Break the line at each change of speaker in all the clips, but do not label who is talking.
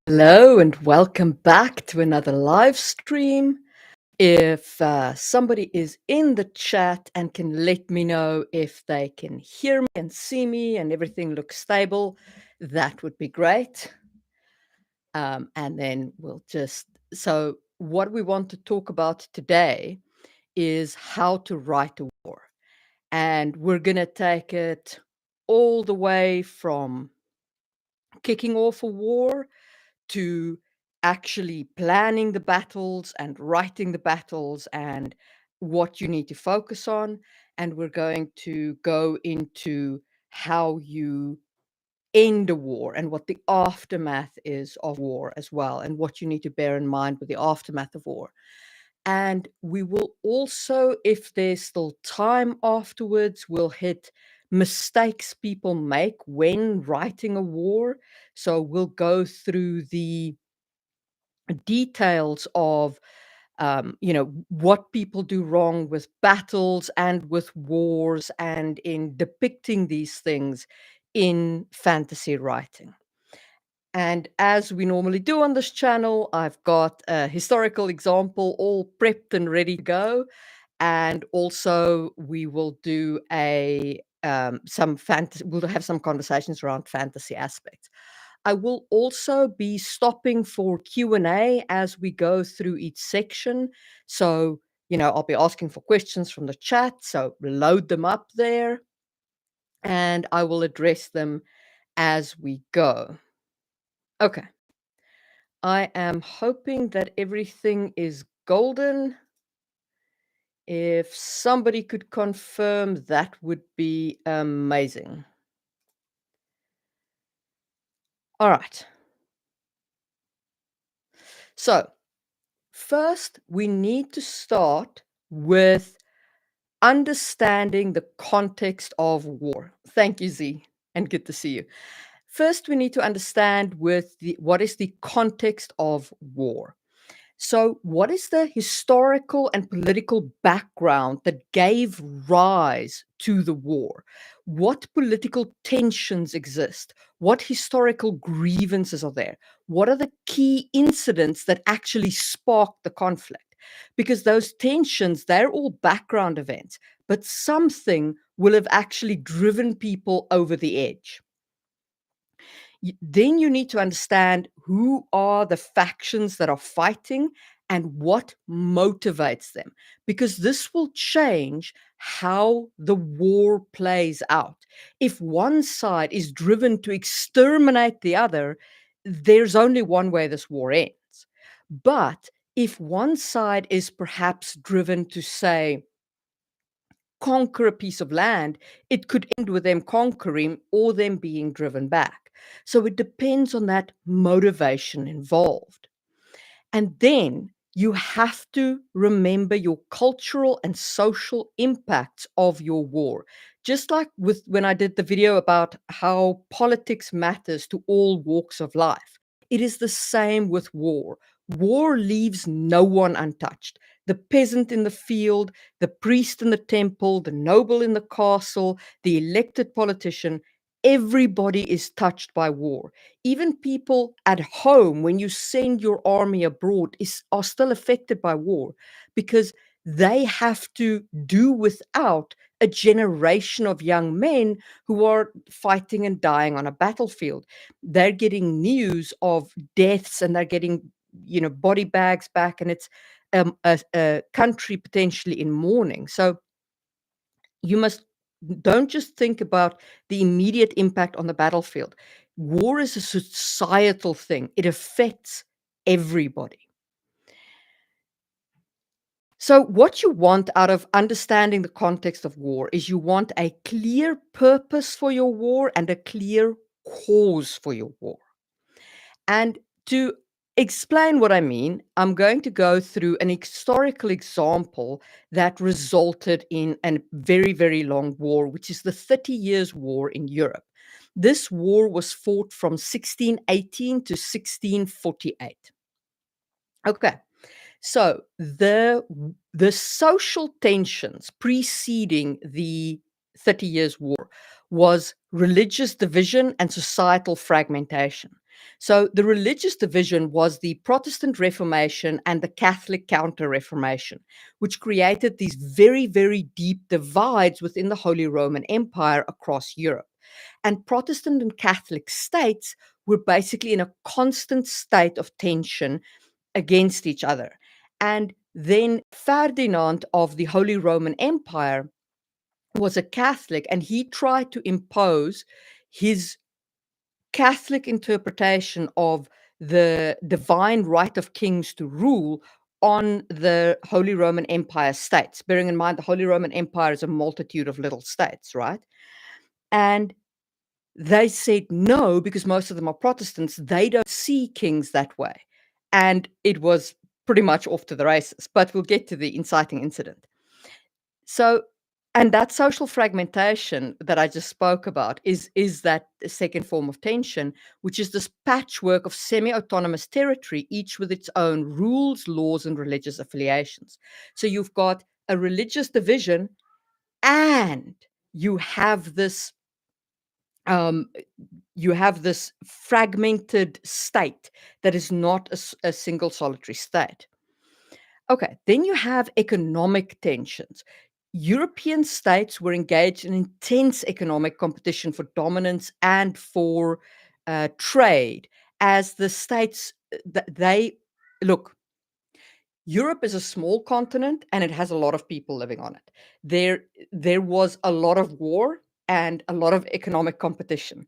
Hello and welcome back to another live stream. If somebody is in the chat and can let me know if they can hear me and see me and everything looks stable, that would be great. And then so what we want to talk about today is how to write a war. And we're going to take it all the way from kicking off a war to actually planning the battles and writing the battles and what you need to focus on. And we're going to go into how you end a war and what the aftermath is of war as well, and what you need to bear in mind with the aftermath of war. And we will also, if there's still time afterwards, we'll hit mistakes people make when writing a war. So we'll go through the details of what people do wrong with battles and with wars and in depicting these things in fantasy writing. And as we normally do on this channel, I've got a historical example all prepped and ready to go. And also we will do we'll have some conversations around fantasy aspects. I will also be stopping for Q&A as we go through each section. So, I'll be asking for questions from the chat, so load them up there, and I will address them as we go. Okay. I am hoping that everything is golden. If somebody could confirm, that would be amazing. All right. So, first, we need to start with understanding the context of war. Thank you, Z, and good to see you. First, we need to understand what is the context of war. So, what is the historical and political background that gave rise to the war? What political tensions exist? What historical grievances are there? What are the key incidents that actually sparked the conflict? Because those tensions, they're all background events, but something will have actually driven people over the edge. Then you need to understand who are the factions that are fighting and what motivates them, because this will change how the war plays out. If one side is driven to exterminate the other, there's only one way this war ends. But if one side is perhaps driven to, say, conquer a piece of land, it could end with them conquering or them being driven back. So it depends on that motivation involved. And then you have to remember your cultural and social impacts of your war. Just like with when I did the video about how politics matters to all walks of life, it is the same with war. War leaves no one untouched. The peasant in the field, the priest in the temple, the noble in the castle, the elected politician, everybody is touched by war. Even people at home, when you send your army abroad, are still affected by war, because they have to do without a generation of young men who are fighting and dying on a battlefield. They're getting news of deaths, and they're getting body bags back, and it's a country potentially in mourning. So you don't just think about the immediate impact on the battlefield. War is a societal thing. It affects everybody. So what you want out of understanding the context of war is you want a clear purpose for your war and a clear cause for your war. And to explain what I mean, I'm going to go through an historical example that resulted in a very, very long war, which is the 30 Years' War in Europe. This war was fought from 1618 to 1648. Okay, so the social tensions preceding the 30 Years' War was religious division and societal fragmentation. So the religious division was the Protestant Reformation and the Catholic Counter Reformation, which created these very, very deep divides within the Holy Roman Empire across Europe. And Protestant and Catholic states were basically in a constant state of tension against each other. And then Ferdinand of the Holy Roman Empire was a Catholic, and he tried to impose his Catholic interpretation of the divine right of kings to rule on the Holy Roman Empire states, bearing in mind the Holy Roman Empire is a multitude of little states, right? And they said no, because most of them are Protestants. They don't see kings that way. And it was pretty much off to the races, but we'll get to the inciting incident. So, and that social fragmentation that I just spoke about is that second form of tension, which is this patchwork of semi-autonomous territory, each with its own rules, laws, and religious affiliations. So you've got a religious division, and you have this um, fragmented state that is not a single solitary state. Okay, then you have economic tensions. European states were engaged in intense economic competition for dominance and for trade, as the states they look. Europe is a small continent, and it has a lot of people living on it. There was a lot of war and a lot of economic competition.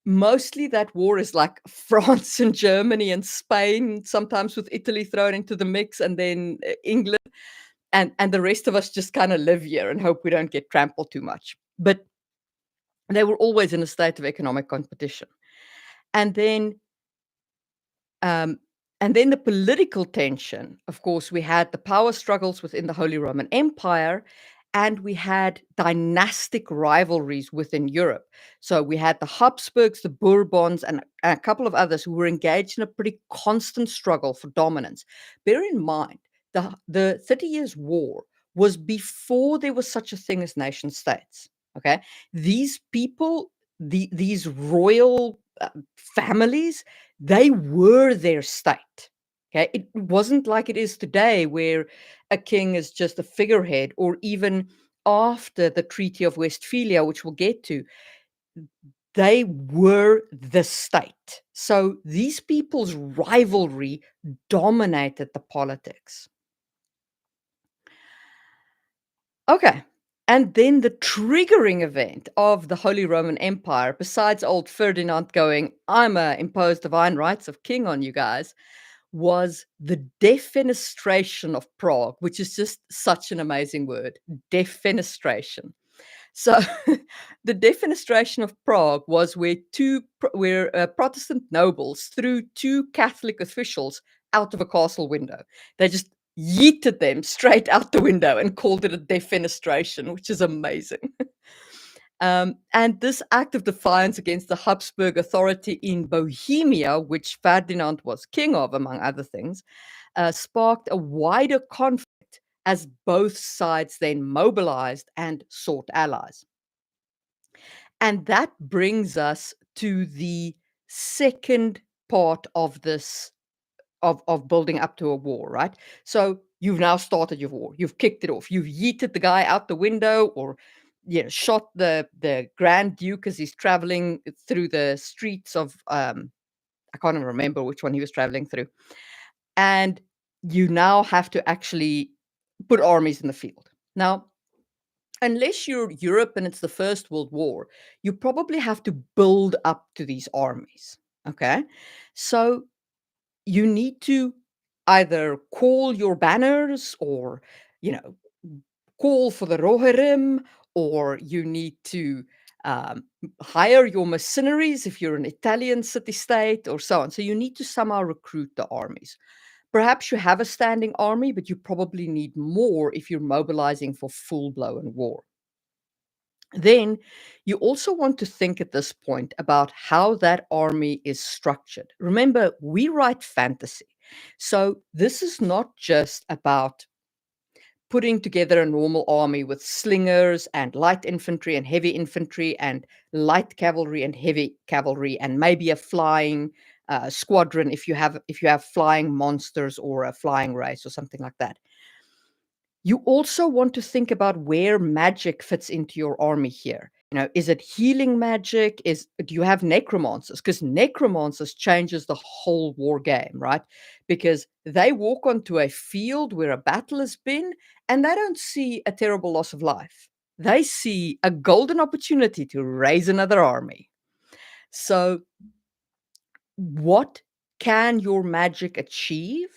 Mostly that war is like France and Germany and Spain, sometimes with Italy thrown into the mix, and then England, and the rest of us just kinda live here and hope we don't get trampled too much. But they were always in a state of economic competition. And then Um, and then the political tension. Of course, we had the power struggles within the Holy Roman Empire, and we had dynastic rivalries within Europe. So we had the Habsburgs, the Bourbons, and a couple of others who were engaged in a pretty constant struggle for dominance. Bear in mind, the 30 Years' War was before there was such a thing as nation states. Okay, these people, these royal families, they were their state. Okay. It wasn't like it is today, where a king is just a figurehead, or even after the Treaty of Westphalia, which we'll get to, they were the state. So these people's rivalry dominated the politics. Okay. And then the triggering event of the Holy Roman Empire, besides old Ferdinand going, I'm a imposed divine rights of king on you guys, was the defenestration of Prague, which is just such an amazing word, defenestration. So the defenestration of Prague was where Protestant nobles threw two Catholic officials out of a castle window. They just yeeted them straight out the window and called it a defenestration, which is amazing. And this act of defiance against the Habsburg authority in Bohemia, which Ferdinand was king of, among other things, sparked a wider conflict as both sides then mobilized and sought allies. And that brings us to the second part of this of building up to a war, right? So you've now started your war. You've kicked it off. You've yeeted the guy out the window, or shot the Grand Duke as he's traveling through the streets of I can't even remember which one he was traveling through. And you now have to actually put armies in the field. Now, unless you're Europe and it's the First World War, you probably have to build up to these armies. Okay. So you need to either call your banners, or, you know, call for the Rohirrim, or you need to hire your mercenaries if you're an Italian city-state, or so on. So you need to somehow recruit the armies. Perhaps you have a standing army, but you probably need more if you're mobilizing for full-blown war. Then you also want to think at this point about how that army is structured. Remember, we write fantasy. So this is not just about putting together a normal army with slingers and light infantry and heavy infantry and light cavalry and heavy cavalry and maybe a flying squadron if you have flying monsters or a flying race or something like that. You also want to think about where magic fits into your army here. Is it healing magic? Do you have necromancers? Because necromancers changes the whole war game, right? Because they walk onto a field where a battle has been, and they don't see a terrible loss of life. They see a golden opportunity to raise another army. So what can your magic achieve,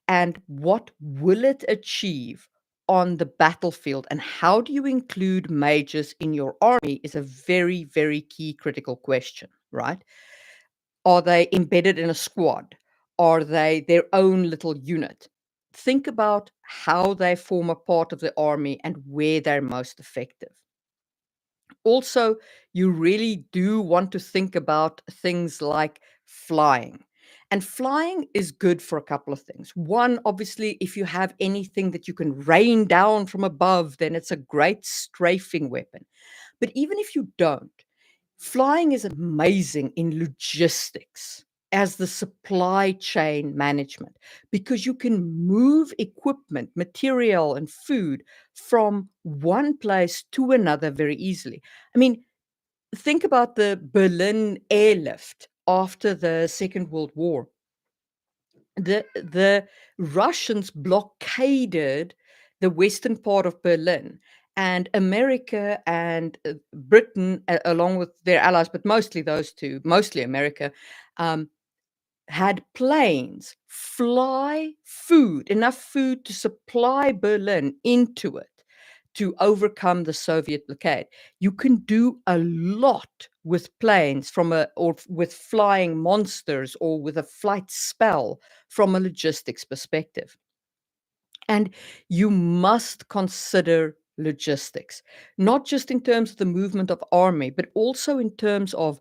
and what will it achieve on the battlefield, and how do you include mages in your army is a very, very key critical question, right? Are they embedded in a squad? Are they their own little unit? Think about how they form a part of the army and where they're most effective. Also, you really do want to think about things like flying. And flying is good for a couple of things. One, obviously, if you have anything that you can rain down from above, then it's a great strafing weapon. But even if you don't, flying is amazing in logistics as the supply chain management, because you can move equipment, material, and food from one place to another very easily. I mean, think about the Berlin airlift after the Second World War. The Russians blockaded the western part of Berlin, and America and Britain, along with their allies, but mostly those two, mostly America, um, had planes fly food, enough food to supply Berlin into it to overcome the Soviet blockade. You can do a lot with planes or with flying monsters or with a flight spell from a logistics perspective. And you must consider logistics, not just in terms of the movement of army, but also in terms of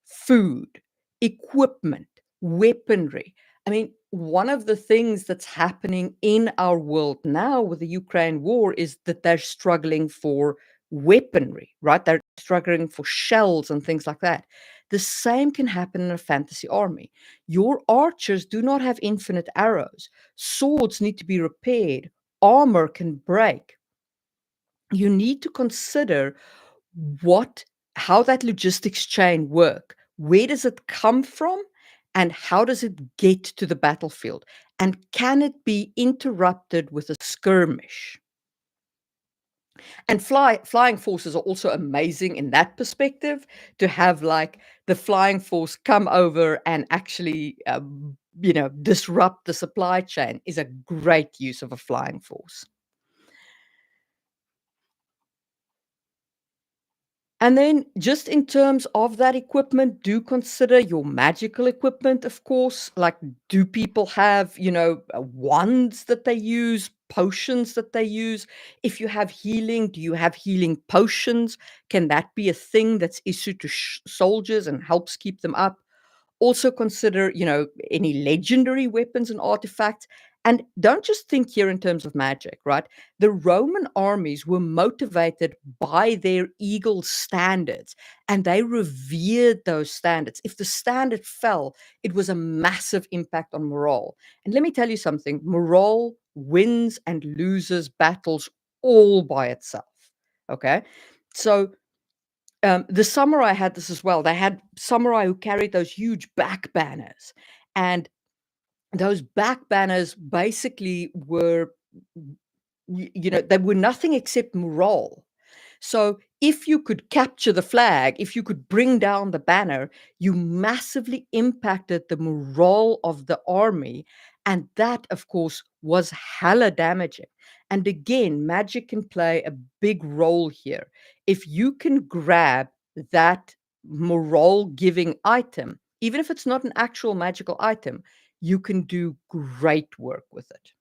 food, equipment, weaponry. I mean, one of the things that's happening in our world now with the Ukraine war is that they're struggling for weaponry, right? They're struggling for shells and things like that. The same can happen in a fantasy army. Your archers do not have infinite arrows. Swords need to be repaired. Armor can break. You need to consider what how that logistics chain work. Where does it come from, and how does it get to the battlefield? And can it be interrupted with a skirmish? And flying forces are also amazing in that perspective, to have like the flying force come over and actually disrupt the supply chain is a great use of a flying force. And then just in terms of that equipment, do consider your magical equipment, of course. Like, do people have, wands that they use, potions that they use? If you have healing, do you have healing potions? Can that be a thing that's issued to soldiers and helps keep them up? Also consider, any legendary weapons and artifacts. And don't just think here in terms of magic, right? The Roman armies were motivated by their eagle standards, and they revered those standards. If the standard fell, it was a massive impact on morale. And let me tell you something, morale wins and loses battles all by itself. Okay. So the samurai had this as well. They had samurai who carried those huge back banners, and those back banners basically were, they were nothing except morale. So if you could capture the flag, if you could bring down the banner, you massively impacted the morale of the army. And that, of course, was hella damaging. And again, magic can play a big role here. If you can grab that morale giving item, even if it's not an actual magical item, you can do great work with it.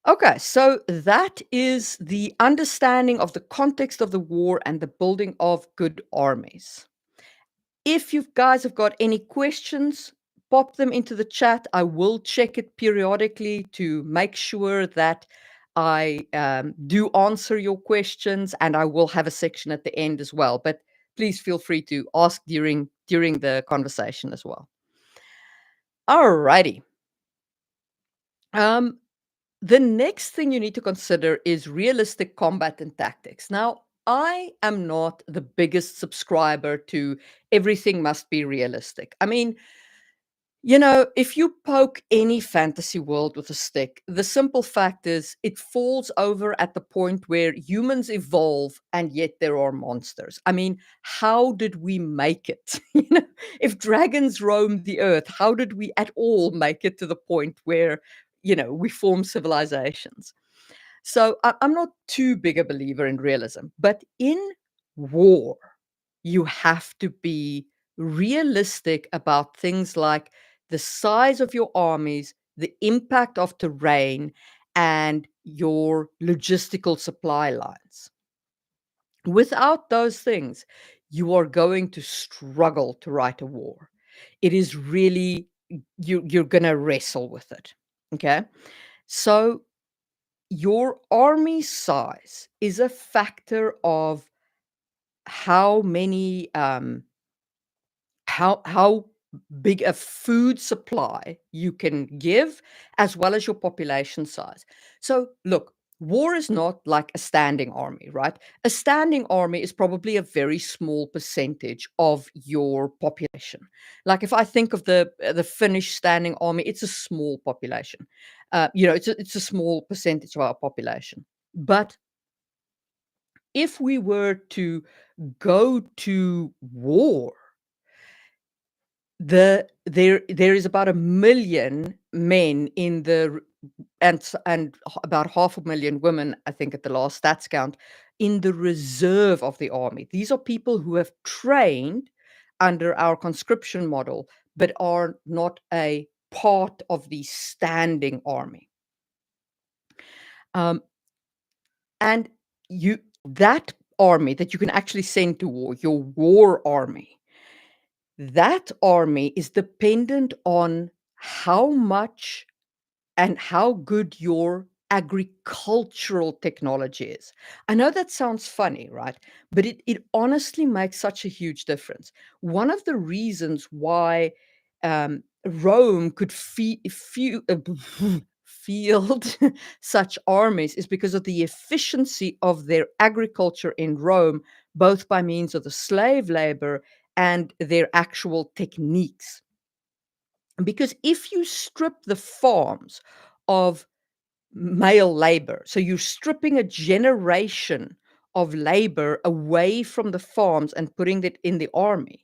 Okay, so that is the understanding of the context of the war and the building of good armies. If you guys have got any questions, pop them into the chat. I will check it periodically to make sure that I do answer your questions, and I will have a section at the end as well. But please feel free to ask during during the conversation as well. Alrighty. Um, the next thing you need to consider is realistic combat and tactics. Now, I am not the biggest subscriber to everything must be realistic. I mean, if you poke any fantasy world with a stick, the simple fact is it falls over at the point where humans evolve and yet there are monsters. I mean, how did we make it? If dragons roamed the earth, how did we at all make it to the point where, we form civilizations? So I'm not too big a believer in realism, but in war, you have to be realistic about things like the size of your armies, the impact of terrain, and your logistical supply lines. Without those things, you are going to struggle to write a war. It is really, you're going to wrestle with it. Okay. So your army size is a factor of how many how big a food supply you can give, as well as your population size. So look, war is not like a standing army, right? A standing army is probably a very small percentage of your population. Like if I think of the Finnish standing army, it's a small population. It's a small percentage of our population. But if we were to go to war, there is about 1 million men in about 500,000 women, I think, at the last stats count, in the reserve of the army. These are people who have trained under our conscription model, but are not a part of the standing army. Um, and you that army that you can actually send to war, your war army, that army is dependent on how much and how good your agricultural technology is. I know that sounds funny, right? But it honestly makes such a huge difference. One of the reasons why Rome could field such armies is because of the efficiency of their agriculture in Rome, both by means of the slave labor and their actual techniques. Because if you strip the farms of male labor, so you're stripping a generation of labor away from the farms and putting it in the army,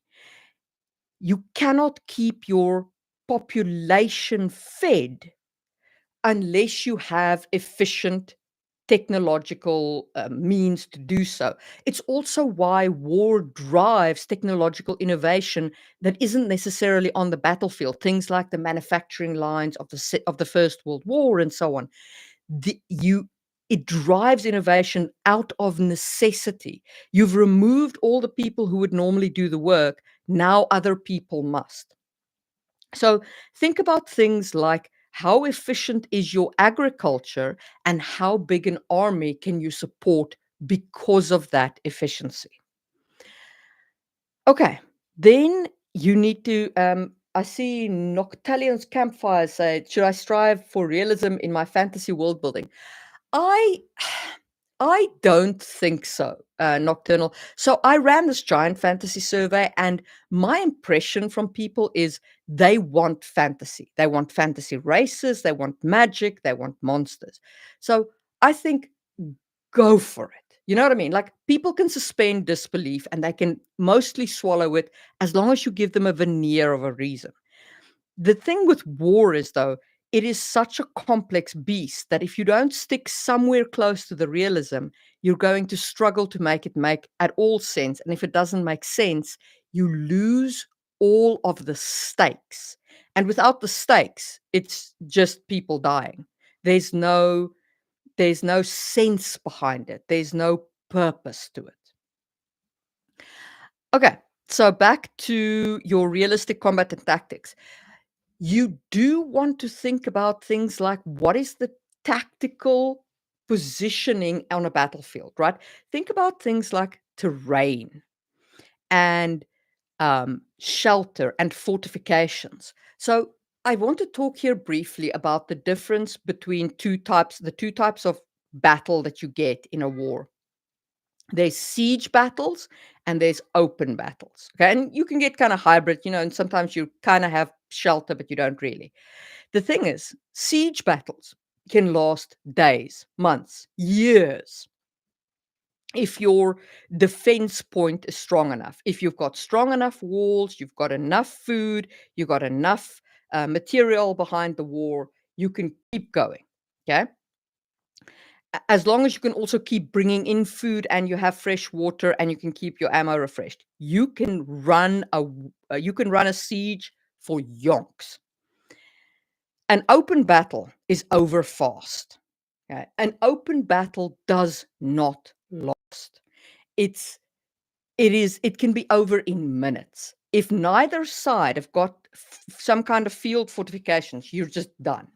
you cannot keep your population fed unless you have efficient technological means to do so. It's also why war drives technological innovation that isn't necessarily on the battlefield. Things like the manufacturing lines of the First World War and so on. It drives innovation out of necessity. You've removed all the people who would normally do the work. Now other people must. So think about things like how efficient is your agriculture and how big an army can you support because of that efficiency. Okay, then you need to. I see Noctalian's campfire say, "Should I strive for realism in my fantasy world building?" I I don't think so, Nocturnal. So I ran this giant fantasy survey, and my impression from people is they want fantasy. They want fantasy races, they want magic, they want monsters. So I think go for it. You know what I mean? Like people can suspend disbelief and they can mostly swallow it as long as you give them a veneer of a reason. The thing with war is, though, it is such a complex beast that if you don't stick somewhere close to the realism, you're going to struggle to make it make at all sense. And if it doesn't make sense, you lose all of the stakes. And without the stakes, it's just people dying. There's no there's no sense behind it. There's no purpose to it. Okay, so back to your realistic combat and tactics. You do want to think about things like what is the tactical positioning on a battlefield, right? Think about things like terrain and shelter, and fortifications. So I want to talk here briefly about the difference between the two types of battle that you get in a war. There's siege battles and there's open battles. Okay. And you can get kind of hybrid, and sometimes you kind of have shelter, but you don't really. The thing is, siege battles can last days, months, years if your defense point is strong enough. If you've got strong enough walls, you've got enough food, you've got enough material behind the war, you can keep going. Okay. As long as you can also keep bringing in food and you have fresh water and you can keep your ammo refreshed, you can run a siege for yonks. An open battle is over fast. Okay? An open battle does not last. It can be over in minutes. If neither side have got some kind of field fortifications, you're just done.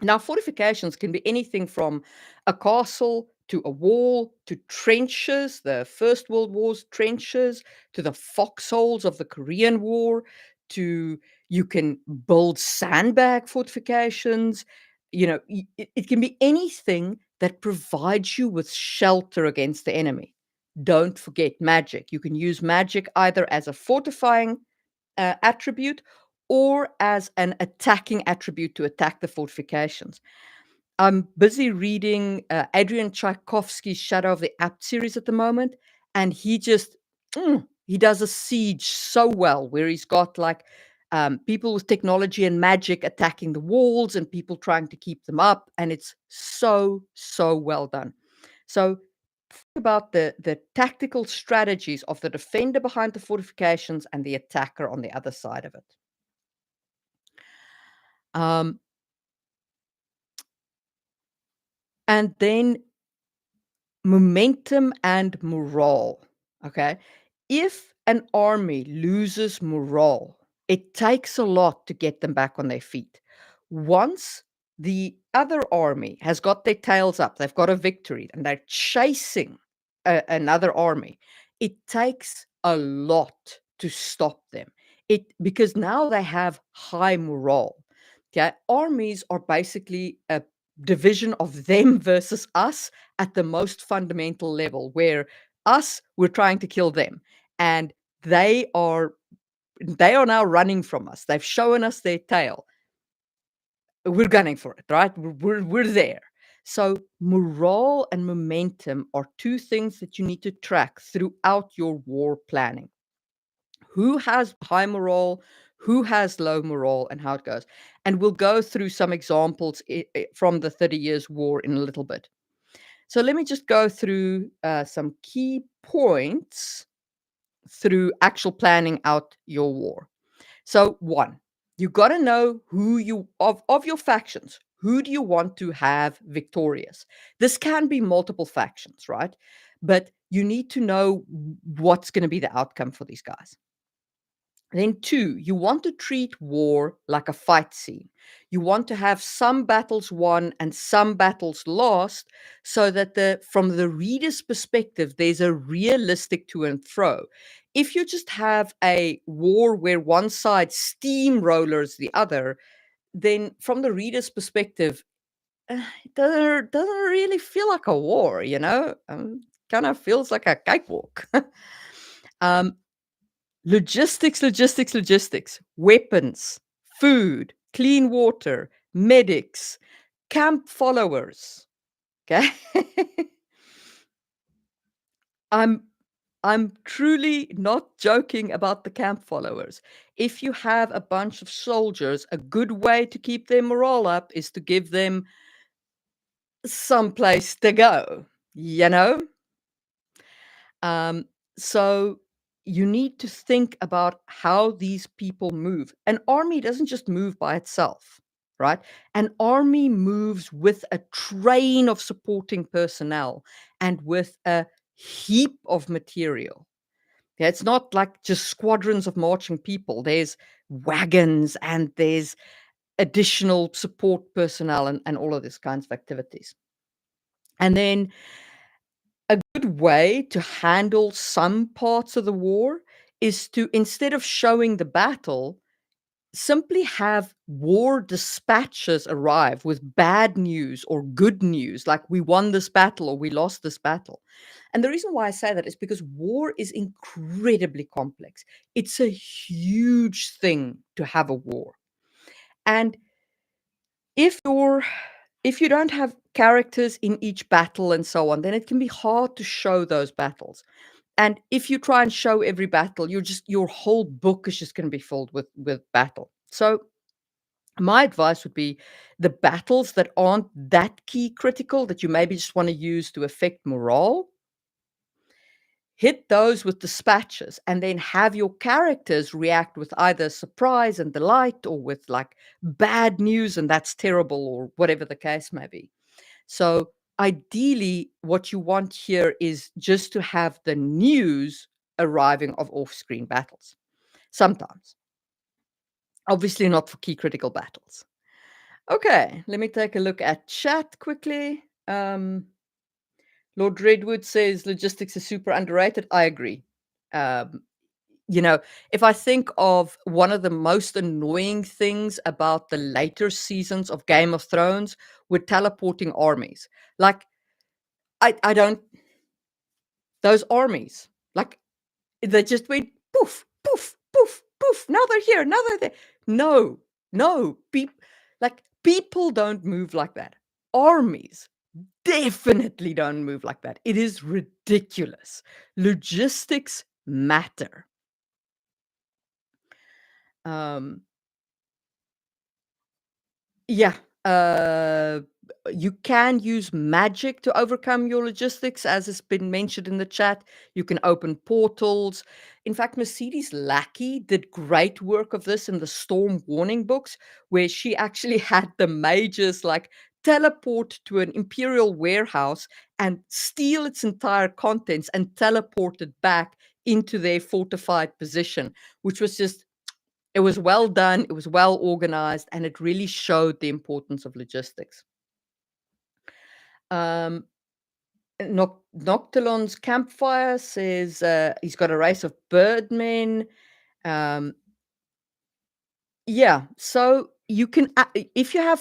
Now, fortifications can be anything from a castle to a wall to trenches, the First World War's trenches, to the foxholes of the Korean War, to you can build sandbag fortifications. It can be anything that provides you with shelter against the enemy. Don't forget magic. You can use magic either as a fortifying attribute or as an attacking attribute to attack the fortifications. I'm busy reading Adrian Tchaikovsky's Shadow of the Apt series at the moment, and he does a siege so well, where he's got like people with technology and magic attacking the walls and people trying to keep them up, and it's so well done. So think about the tactical strategies of the defender behind the fortifications and the attacker on the other side of it. Um, and then momentum and morale. Okay. If an army loses morale, it takes a lot to get them back on their feet. Once the other army has got their tails up, they've got a victory, and they're chasing another army, it takes a lot to stop them. Because now they have high morale. Okay, armies are basically a division of them versus us at the most fundamental level, where we're trying to kill them, and they are now running from us. They've shown us their tail. We're gunning for it, right? We're there. So morale and momentum are two things that you need to track throughout your war planning. Who has high morale, who has low morale, and how it goes. And we'll go through some examples from the 30 Years' War in a little bit. So let me just go through some key points through actual planning out your war. So one, you got to know of your factions, who do you want to have victorious? This can be multiple factions, right? But you need to know what's going to be the outcome for these guys. Then two, you want to treat war like a fight scene. You want to have some battles won and some battles lost, so that from the reader's perspective, there's a realistic to and fro. If you just have a war where one side steamrollers the other, then from the reader's perspective, it doesn't really feel like a war, kind of feels like a cakewalk. um, Logistics, weapons, food, clean water, medics, camp followers. Okay. I'm I'm truly not joking about the camp followers. If you have a bunch of soldiers, a good way to keep their morale up is to give them some place to go, you know? Um, so you need to think about how these people move. An army doesn't just move by itself, right? An army moves with a train of supporting personnel and with a heap of material. Yeah, it's not like just squadrons of marching people. There's wagons and there's additional support personnel and all of these kinds of activities. And then a good way to handle some parts of the war is to, instead of showing the battle, simply have war dispatches arrive with bad news or good news, like we won this battle or we lost this battle. And the reason why I say that is because war is incredibly complex. It's a huge thing to have a war. And if you're if you don't have characters in each battle and so on, then it can be hard to show those battles. And if you try and show every battle, your whole book is just going to be filled with battle. So my advice would be the battles that aren't that key critical that you maybe just want to use to affect morale, hit those with dispatches and then have your characters react with either surprise and delight or with like bad news and that's terrible or whatever the case may be. So ideally, what you want here is just to have the news arriving of off-screen battles. Sometimes. Obviously not for key critical battles. Okay, let me take a look at chat quickly. Lord Redwood says logistics is super underrated. I agree. Um, you know, if I think of one of the most annoying things about the later seasons of Game of Thrones with teleporting armies, like I don't those armies, like they just went poof, poof, poof, poof. Now they're here. Now they're there. No, no, people don't move like that. Armies definitely don't move like that. It is ridiculous. Logistics matter. Um, yeah, uh, you can use magic to overcome your logistics, as has been mentioned in the chat. You can open portals. In fact, Mercedes Lackey did great work of this in the Storm Warning books, where she actually had the mages like teleport to an imperial warehouse and steal its entire contents and teleport it back into their fortified position, which was just it was well done, it was well organized, and it really showed the importance of logistics. Um, Noctilon's campfire says he's got a race of birdmen. Um, Yeah, so you can if you have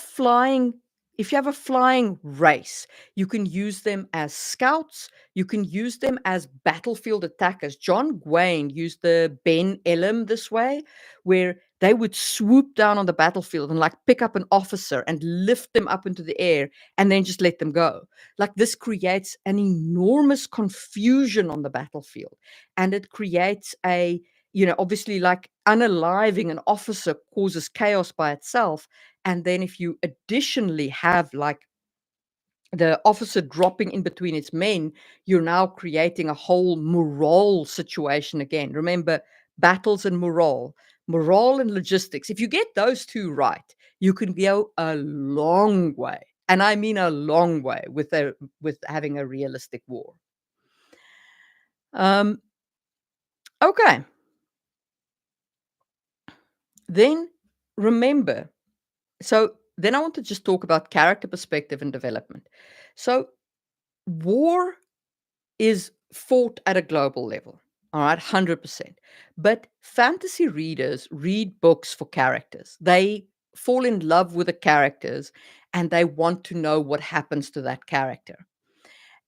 a flying race, you can use them as scouts, you can use them as battlefield attackers. John Gwaine used the Ben Elam this way, where they would swoop down on the battlefield and like pick up an officer and lift them up into the air and then just let them go. Like this creates an enormous confusion on the battlefield and it creates obviously, like, unaliving an officer causes chaos by itself, and then if you additionally have, like, the officer dropping in between its men, you're now creating a whole morale situation again. Remember, battles and morale and logistics. If you get those 2 right, you can go a long way, and I mean a long way with having a realistic war. Um, okay. Then remember then I want to just talk about character perspective and development. So war is fought at a global level, all right, 100%. But fantasy readers read books for characters. They fall in love with the characters and they want to know what happens to that character.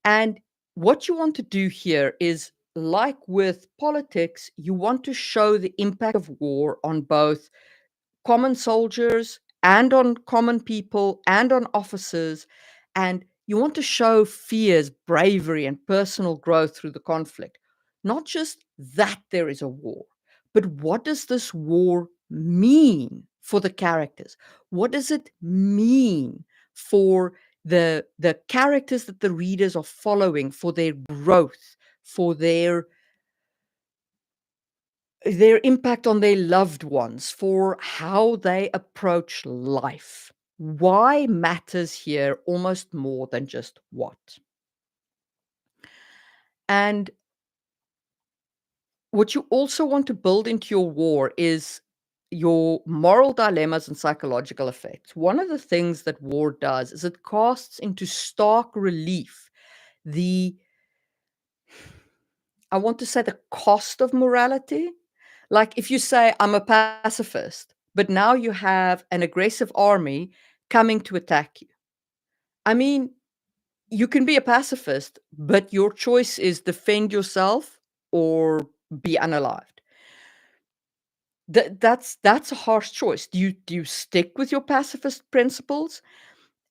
And what you want to do here is, like with politics, you want to show the impact of war on both common soldiers and on common people and on officers. And you want to show fears, bravery, and personal growth through the conflict. Not just that there is a war, but what does this war mean for the characters? What does it mean for the characters that the readers are following, for their growth, for their impact on their loved ones, for how they approach life? Why matters here almost more than just what. And what you also want to build into your war is your moral dilemmas and psychological effects. One of the things that war does is it casts into stark relief the I want to say the cost of morality. Like if you say, I'm a pacifist, but now you have an aggressive army coming to attack you. I mean, you can be a pacifist, but your choice is defend yourself or be unalived. That's a harsh choice. Do you stick with your pacifist principles?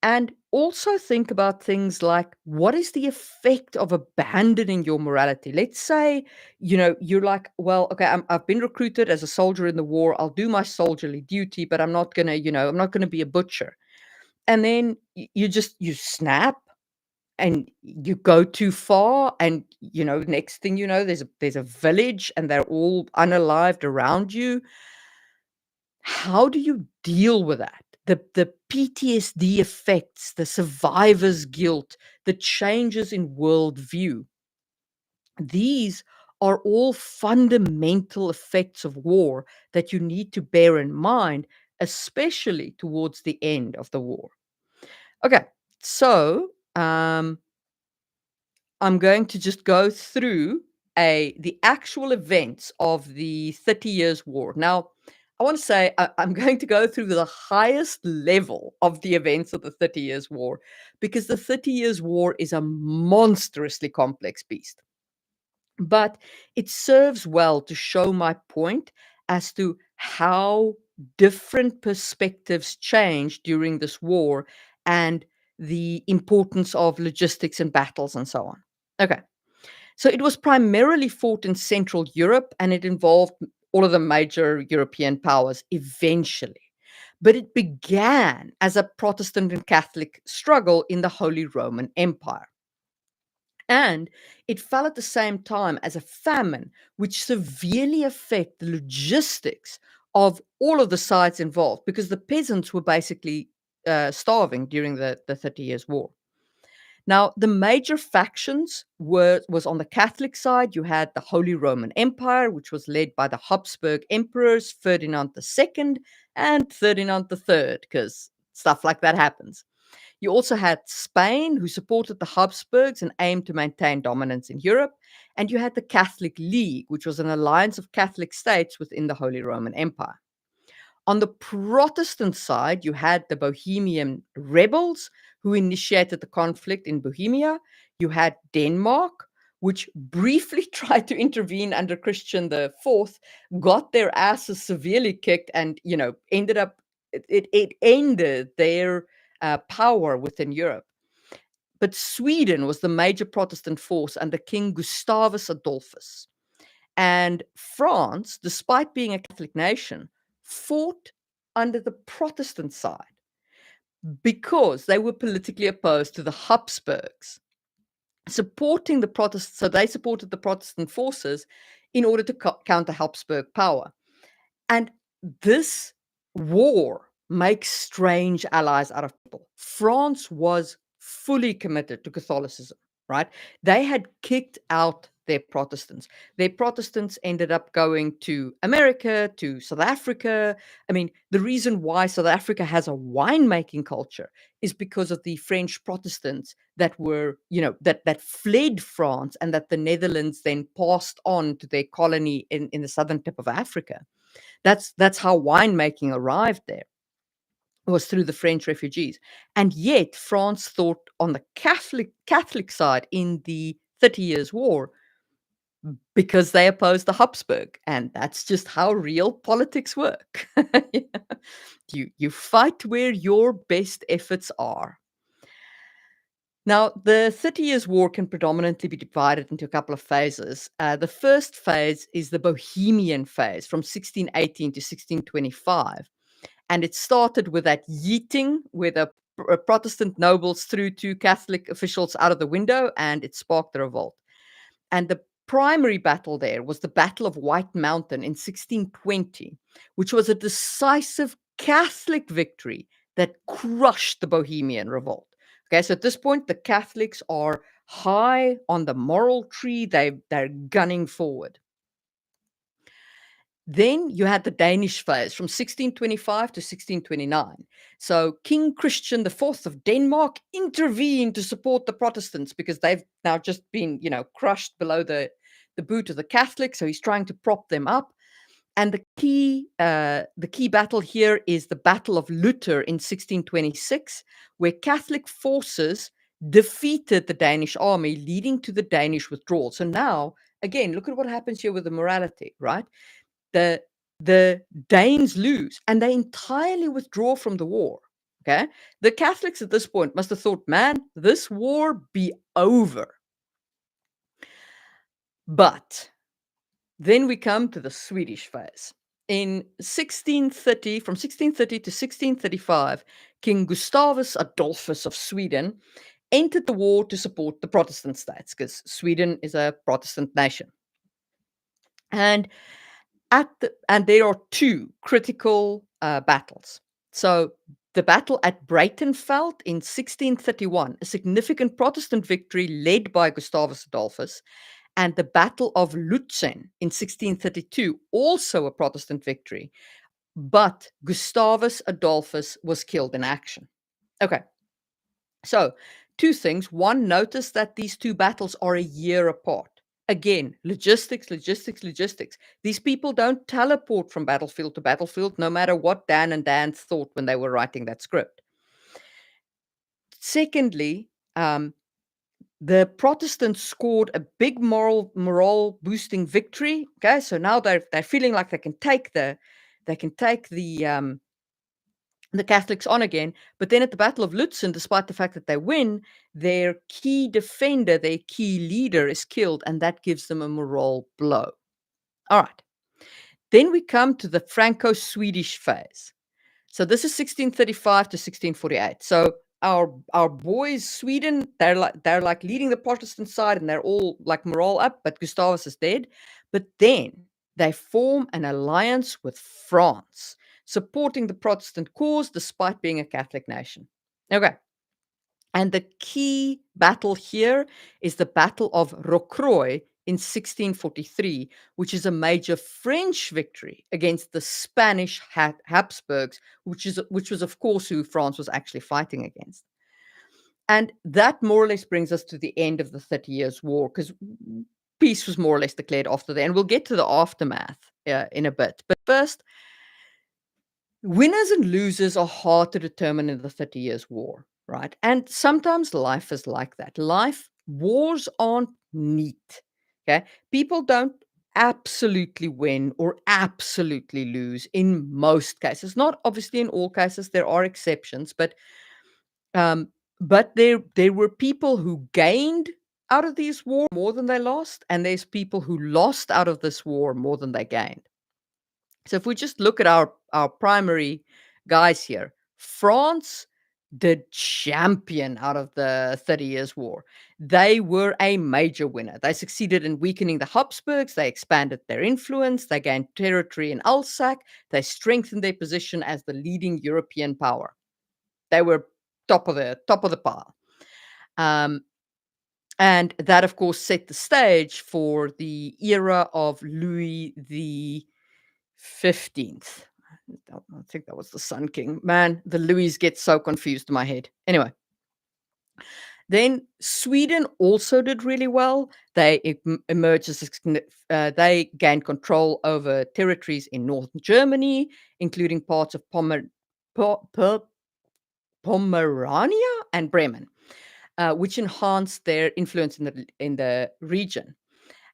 And also think about things like what is the effect of abandoning your morality? Let's say, you're like, well, okay, I've been recruited as a soldier in the war. I'll do my soldierly duty, but I'm not gonna be a butcher. And then you snap and you go too far, and next thing you know, there's a village and they're all unalived around you. How do you deal with that? The PTSD effects, the survivor's guilt, the changes in worldview. These are all fundamental effects of war that you need to bear in mind, especially towards the end of the war. Okay, so I'm going to just go through the actual events of the 30 Years' War. Now, I want to say I'm going to go through the highest level of the events of the 30 Years' War because the 30 Years' War is a monstrously complex beast. But it serves well to show my point as to how different perspectives changed during this war and the importance of logistics and battles and so on. Okay. So it was primarily fought in Central Europe and it involved all of the major European powers eventually. But it began as a Protestant and Catholic struggle in the Holy Roman Empire. And it fell at the same time as a famine, which severely affected the logistics of all of the sides involved because the peasants were basically starving during the 30 Years' War. Now, the major factions was on the Catholic side. You had the Holy Roman Empire, which was led by the Habsburg emperors Ferdinand II and Ferdinand III, because stuff like that happens. You also had Spain, who supported the Habsburgs and aimed to maintain dominance in Europe. And you had the Catholic League, which was an alliance of Catholic states within the Holy Roman Empire. On the Protestant side, you had the Bohemian rebels who initiated the conflict in Bohemia. You had Denmark, which briefly tried to intervene under Christian IV, got their asses severely kicked, and ended up it ended their power within Europe. But Sweden was the major Protestant force under King Gustavus Adolphus. And France, despite being a Catholic nation, fought under the Protestant side because they were politically opposed to the Habsburgs, supporting the Protestants. So they supported the Protestant forces in order to counter Habsburg power. And this war makes strange allies out of people. France was fully committed to Catholicism, right? They had kicked out their Protestants. Their Protestants ended up going to America, to South Africa. I mean, the reason why South Africa has a winemaking culture is because of the French Protestants that were, that fled France and that the Netherlands then passed on to their colony in the southern tip of Africa. That's how winemaking arrived there, was through the French refugees. And yet France thought on the Catholic side in the 30 Years' War because they opposed the Habsburg. And that's just how real politics work. You fight where your best efforts are. Now, the 30 Years' War can predominantly be divided into a couple of phases. The first phase is the Bohemian phase from 1618 to 1625. And it started with that yeeting where the Protestant nobles threw two Catholic officials out of the window, and it sparked the revolt. And the primary battle there was the Battle of White Mountain in 1620, which was a decisive Catholic victory that crushed the Bohemian revolt. Okay, so at this point, the Catholics are high on the moral tree. They're gunning forward. Then you had the Danish phase from 1625 to 1629. So King Christian IV of Denmark intervened to support the Protestants because they've now just been, crushed below the the boot of the Catholics, so he's trying to prop them up. And the key battle here is the Battle of Lutter in 1626, where Catholic forces defeated the Danish army, leading to the Danish withdrawal. So now, again, look at what happens here with the morality, right? The the Danes lose, and they entirely withdraw from the war. Okay, the Catholics at this point must have thought, "Man, this war be over." But then we come to the Swedish phase. In 1630, from 1630 to 1635, King Gustavus Adolphus of Sweden entered the war to support the Protestant states, because Sweden is a Protestant nation. And there are two critical battles. So the battle at Breitenfeld in 1631, a significant Protestant victory led by Gustavus Adolphus, and the Battle of Lutzen in 1632, also a Protestant victory, but Gustavus Adolphus was killed in action. Okay, so two things. One, notice that these two battles are a year apart. Again, logistics, logistics, logistics. These people don't teleport from battlefield to battlefield, no matter what Dan and Dan thought when they were writing that script. Secondly, the Protestants scored a big morale boosting victory. Okay, so now they're feeling like they can take the Catholics on again. But then at the Battle of Lutzen, despite the fact that they win, their key defender, their key leader, is killed, and that gives them a morale blow. All right. Then we come to the Franco-Swedish phase. So this is 1635 to 1648. So our boys, Sweden, they're like leading the Protestant side, and they're all like morale up, but Gustavus is dead. But then they form an alliance with France, supporting the Protestant cause despite being a Catholic nation. Okay. And the key battle here is the Battle of Rocroi in 1643, which is a major French victory against the Spanish Habsburgs, which was, of course, who France was actually fighting against. And that more or less brings us to the end of the 30 Years' War, because peace was more or less declared after that. And we'll get to the aftermath in a bit. But first, winners and losers are hard to determine in the 30 Years' War, right? And sometimes life is like that. Wars aren't neat. Okay. People don't absolutely win or absolutely lose in most cases. Not obviously in all cases, there are exceptions, but there were people who gained out of these wars more than they lost, and there's people who lost out of this war more than they gained. So if we just look at our primary guys here, France, the champion out of the 30 Years' War. They were a major winner. They succeeded in weakening the Habsburgs. They expanded their influence. They gained territory in Alsace. They strengthened their position as the leading European power. They were top of the pile. And that, of course, set the stage for the era of Louis the 15th. I think that was the Sun King. Man, the Louis get so confused in my head. Anyway. Then Sweden also did really well. They emerged as they gained control over territories in northern Germany, including parts of Pomerania and Bremen, which enhanced their influence in the region.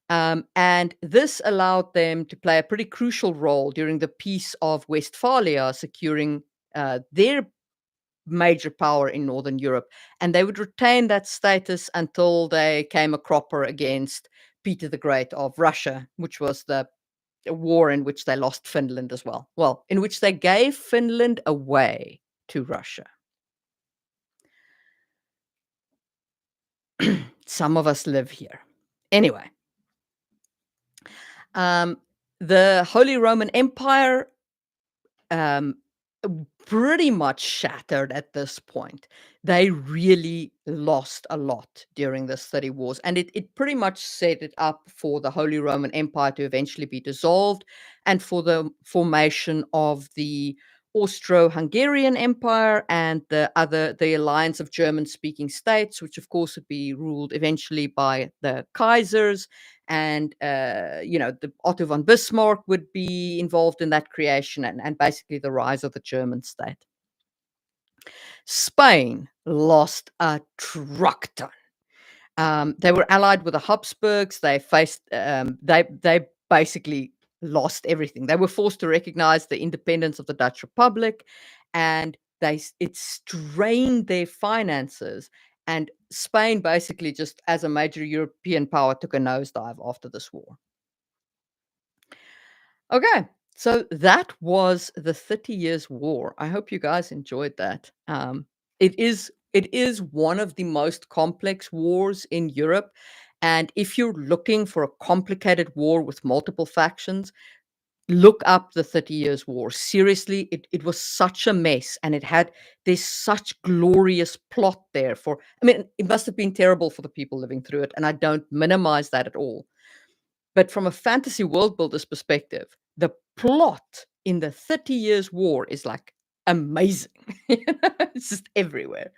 And this allowed them to play a pretty crucial role during the Peace of Westphalia, securing their major power in Northern Europe. And they would retain that status until they came a cropper against Peter the Great of Russia, which was the war in which they lost Finland as well. Well, in which they gave Finland away to Russia. Some of us live here. Anyway. The Holy Roman Empire pretty much shattered at this point. They really lost a lot during this 30 Wars, and it pretty much set it up for the Holy Roman Empire to eventually be dissolved and for the formation of the Austro-Hungarian Empire and the alliance of German-speaking states, which of course would be ruled eventually by the Kaisers, and the Otto von Bismarck would be involved in that creation, and basically the rise of the German state. Spain lost a truck ton. They were allied with the Habsburgs. They faced they basically lost everything. They were forced to recognize the independence of the Dutch Republic, and it strained their finances. And Spain basically, just as a major European power, took a nosedive after this war. Okay, so that was the 30 Years' War. I hope you guys enjoyed that. It is one of the most complex wars in Europe, and if you're looking for a complicated war with multiple factions, look up the 30 Years' War. Seriously, it was such a mess, and there's such glorious plot there for. I mean, it must have been terrible for the people living through it, and I don't minimize that at all. But from a fantasy world builder's perspective, the plot in the 30 Years' War is like amazing. It's just everywhere.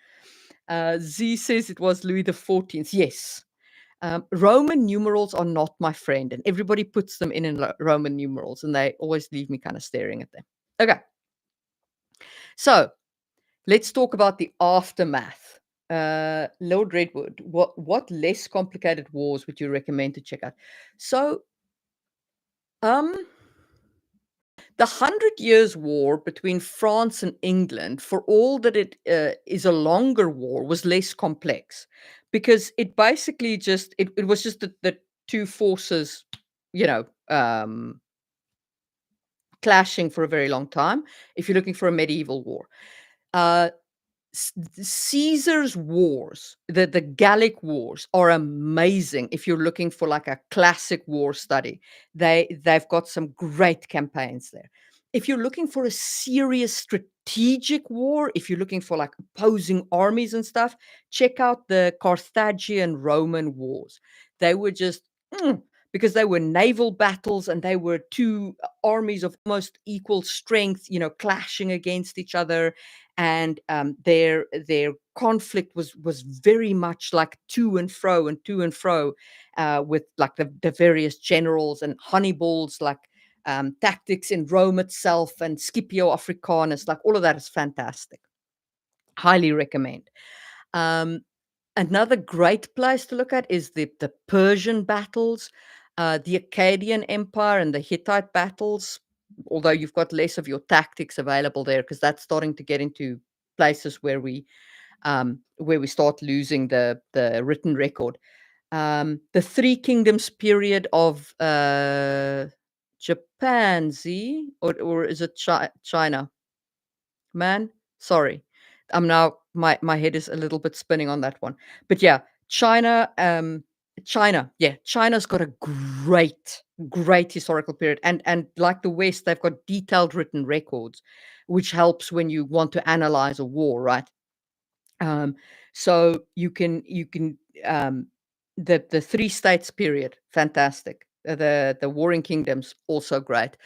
Z says it was Louis XIV. Yes. Roman numerals are not my friend, and everybody puts them in Roman numerals, and they always leave me kind of staring at them. Okay. So let's talk about the aftermath. Lord Redwood, what less complicated wars would you recommend to check out? So, the 100 Years' War between France and England, for all that it is a longer war, was less complex because it basically it was just the two forces, you know, clashing for a very long time. If you're looking for a medieval war, uh, Caesar's wars, the Gallic wars, are amazing. If you're looking for like a classic war study, they've got some great campaigns there. If you're looking for a serious strategic war, if you're looking for like opposing armies and stuff, check out the Carthaginian Roman wars. They were just because they were naval battles, and they were two armies of almost equal strength, clashing against each other, and their conflict was very much like to and fro and to and fro, with like the various generals and Hannibal's like tactics in Rome itself, and Scipio Africanus, like all of that is fantastic. Highly recommend. Um, Another great place to look at is the Persian battles, the Akkadian Empire and the Hittite battles, although you've got less of your tactics available there because that's starting to get into places where we start losing the written record. The Three Kingdoms period of Japan, Z, or is it China? Man, sorry. I'm now my head is a little bit spinning on that one. But yeah, China's got a great historical period. And like the West, they've got detailed written records, which helps when you want to analyze a war, right? So you can the Three States period, fantastic. The Warring Kingdoms, also great.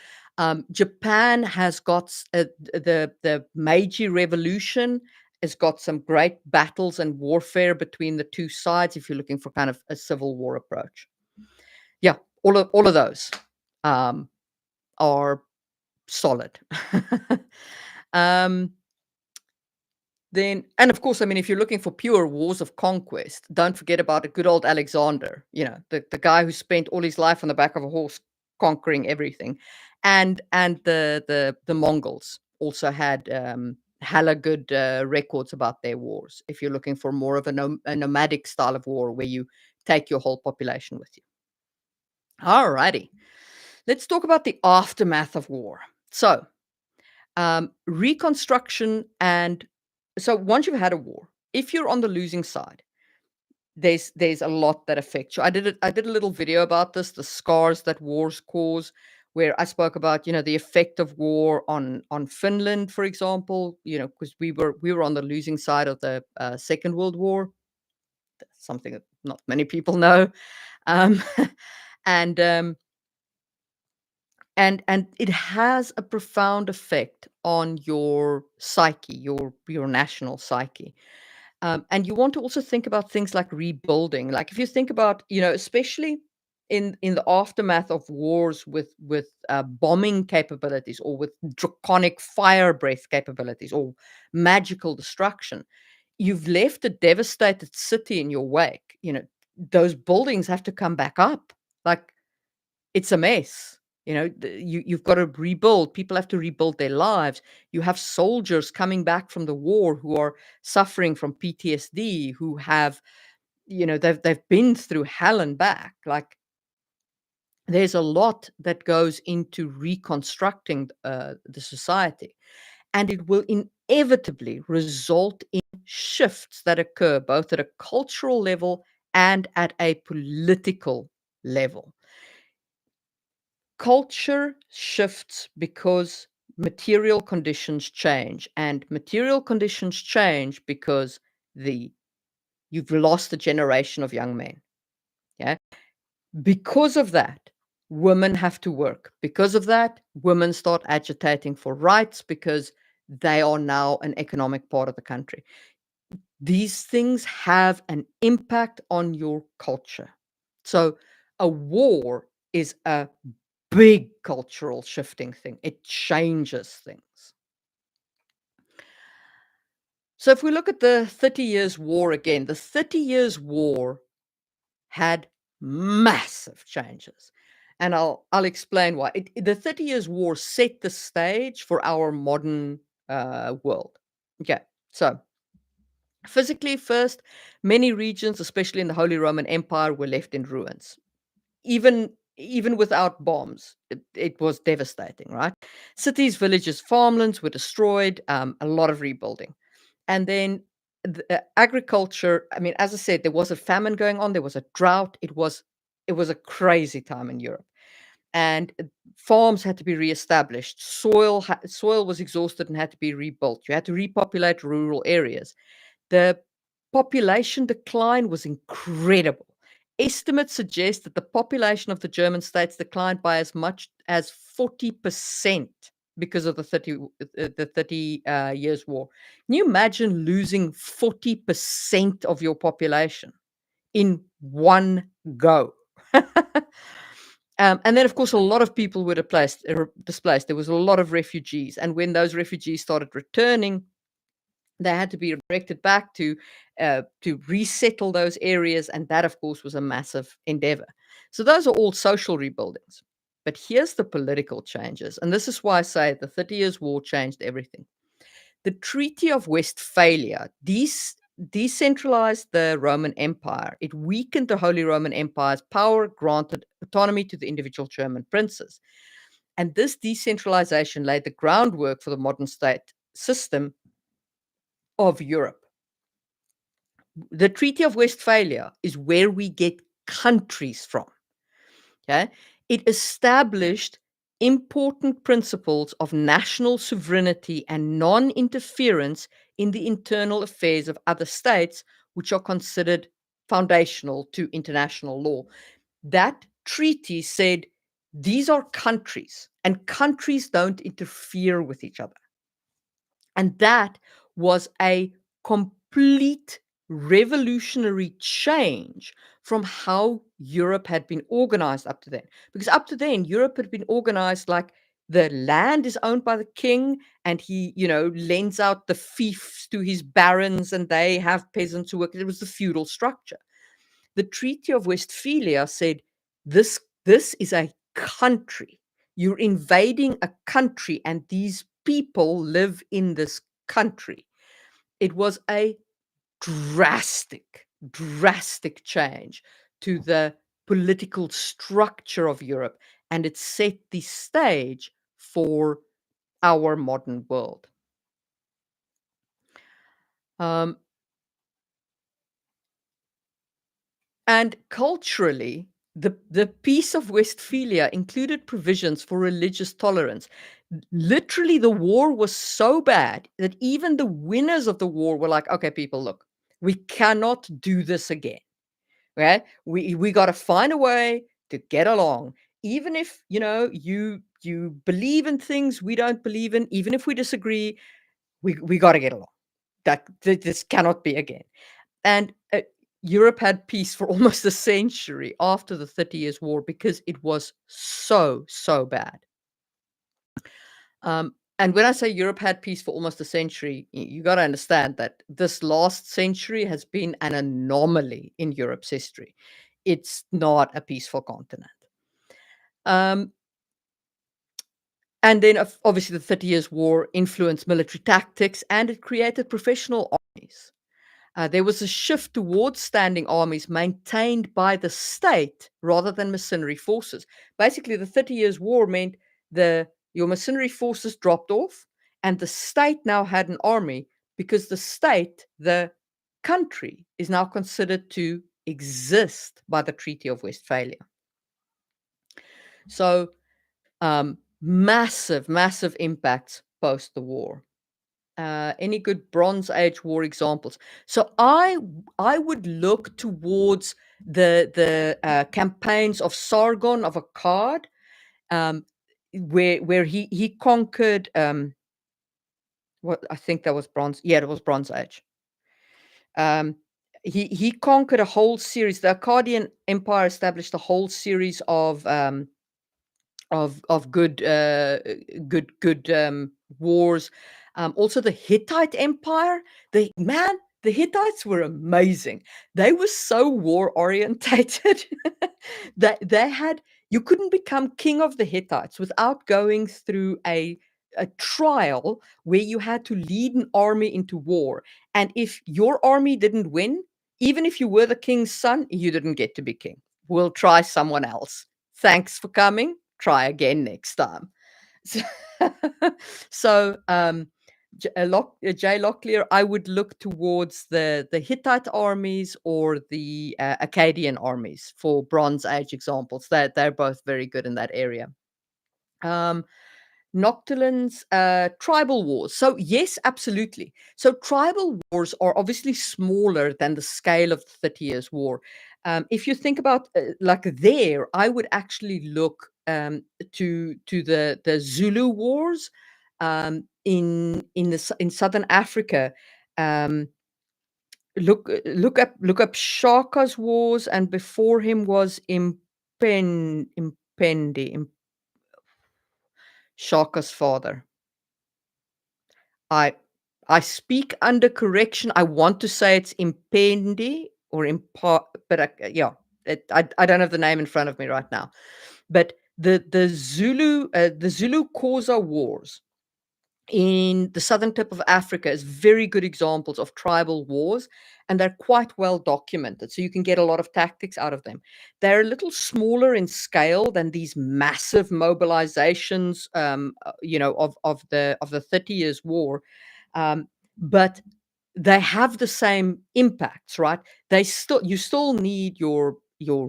Japan has got the Meiji Revolution has got some great battles and warfare between the two sides. If you're looking for kind of a civil war approach, yeah, all of those are solid. um, Then, and of course, I mean, if you're looking for pure wars of conquest, don't forget about a good old Alexander, the guy who spent all his life on the back of a horse conquering everything. And the Mongols also had hella good records about their wars. If you're looking for more of a nomadic style of war where you take your whole population with you. Alrighty. Let's talk about the aftermath of war. So, reconstruction. And so once you've had a war, if you're on the losing side, there's a lot that affects you. I did a little video about this, the scars that wars cause, where I spoke about the effect of war on Finland, for example, because we were on the losing side of the Second World War. That's something that not many people know. um, and and it has a profound effect on your psyche, your national psyche. And you want to also think about things like rebuilding. Like if you think about, especially in the aftermath of wars with bombing capabilities, or with draconic fire breath capabilities, or magical destruction, you've left a devastated city in your wake. Those buildings have to come back up. Like, it's a mess. You've got to rebuild. People have to rebuild their lives. You have soldiers coming back from the war who are suffering from PTSD, who have, they've been through hell and back. Like, there's a lot that goes into reconstructing the society, and it will inevitably result in shifts that occur both at a cultural level and at a political level. Culture shifts because material conditions change, and material conditions change because the you've lost a generation of young men. Yeah. Because of that, women have to work. Because of that, women start agitating for rights because they are now an economic part of the country. These things have an impact on your culture. So a war is a big cultural shifting thing. It changes things. So if we look at the 30 Years' War again, the 30 Years' War had massive changes. And I'll explain why. The 30 Years' War set the stage for our modern world. Okay, so physically first, many regions, especially in the Holy Roman Empire, were left in ruins. Even without bombs, it was devastating, right? Cities, villages, farmlands were destroyed. A lot of rebuilding, and then agriculture. I mean, as I said, there was a famine going on. There was a drought. It was a crazy time in Europe, and farms had to be reestablished. Soil was exhausted and had to be rebuilt. You had to repopulate rural areas. The population decline was incredible. Estimates suggest that the population of the German states declined by as much as 40% because of the 30 Years' War. Can you imagine losing 40% of your population in one go? And then, of course, a lot of people were displaced. There was a lot of refugees. And when those refugees started returning, they had to be directed back to resettle those areas, and that, of course, was a massive endeavor. So those are all social rebuildings. But here's the political changes, and this is why I say the 30 Years' War changed everything. The Treaty of Westphalia decentralized the Roman Empire. It weakened the Holy Roman Empire's power, granted autonomy to the individual German princes. And this decentralization laid the groundwork for the modern state system of Europe. The Treaty of Westphalia is where we get countries from. Okay? It established important principles of national sovereignty and non-interference in the internal affairs of other states, which are considered foundational to international law. That treaty said these are countries, and countries don't interfere with each other. And that was a complete revolutionary change from how Europe had been organized up to then. Because up to then, Europe had been organized like the land is owned by the king, and he, lends out the fiefs to his barons, and they have peasants who work. It was the feudal structure. The Treaty of Westphalia said this is a country. You're invading a country, and these people live in this country. It was a drastic change to the political structure of Europe, and it set the stage for our modern world. Um, And culturally, the Peace of Westphalia included provisions for religious tolerance. Literally, the war was so bad that even the winners of the war were like, okay, people, look, we cannot do this again. Right? We got to find a way to get along. Even if, you believe in things we don't believe in, even if we disagree, we got to get along. This cannot be again. And Europe had peace for almost a century after the 30 Years' War because it was so bad. And when I say Europe had peace for almost a century, you got to understand that this last century has been an anomaly in Europe's history. It's not a peaceful continent. Um, and then, obviously, the 30 Years' War influenced military tactics and it created professional armies. There was a shift towards standing armies maintained by the state rather than mercenary forces. Basically, the 30 Years' War meant your mercenary forces dropped off, and the state now had an army because the state, the country, is now considered to exist by the Treaty of Westphalia. So, massive impacts post the war. Any good Bronze Age war examples? So I would look towards the campaigns of Sargon of Akkad, where he conquered what I think that was Bronze. Yeah, it was Bronze Age. He conquered a whole series. The Akkadian Empire established a whole series of good wars. Also the Hittite Empire. The Hittites were amazing. They were so war orientated that you couldn't become king of the Hittites without going through a trial where you had to lead an army into war. And if your army didn't win, even if you were the king's son, you didn't get to be king. We'll try someone else. Thanks for coming. Try again next time. So, Jay Locklear, I would look towards the Hittite armies or the Akkadian armies for Bronze Age examples. They're both very good in that area. Noctiland's tribal wars. So yes, absolutely. So tribal wars are obviously smaller than the scale of the 30 Years' War. If you think about I would actually look to the Zulu wars in southern Africa. Look up Shaka's wars, and before him was Impendi, Shaka's father. I speak under correction. I want to say it's Impendi or Impa, but I don't have the name in front of me right now. But the Zulu Xhosa wars in the southern tip of Africa is very good examples of tribal wars, and they're quite well documented, so you can get a lot of tactics out of them. They're a little smaller in scale than these massive mobilizations, of the 30 Years' War, but they have the same impacts, right? You still need your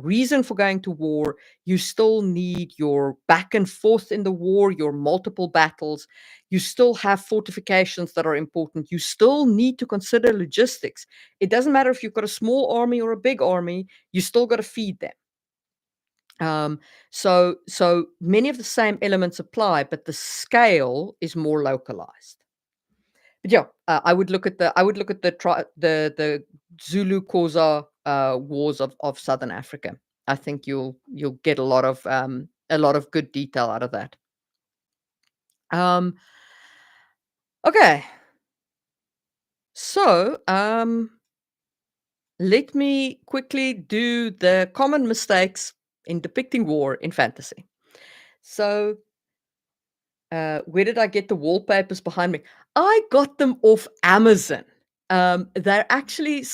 reason for going to war. You still need your back and forth in the war, your multiple battles. You still have fortifications that are important. You still need to consider logistics. It doesn't matter if you've got a small army or a big army, you still got to feed them. So many of the same elements apply, but the scale is more localized. But yeah, I would look at the Zulu Xhosa wars of Southern Africa. I think you'll get a lot of good detail out of that. Okay. So, let me quickly do the common mistakes in depicting war in fantasy. So, where did I get the wallpapers behind me? I got them off Amazon. They're actually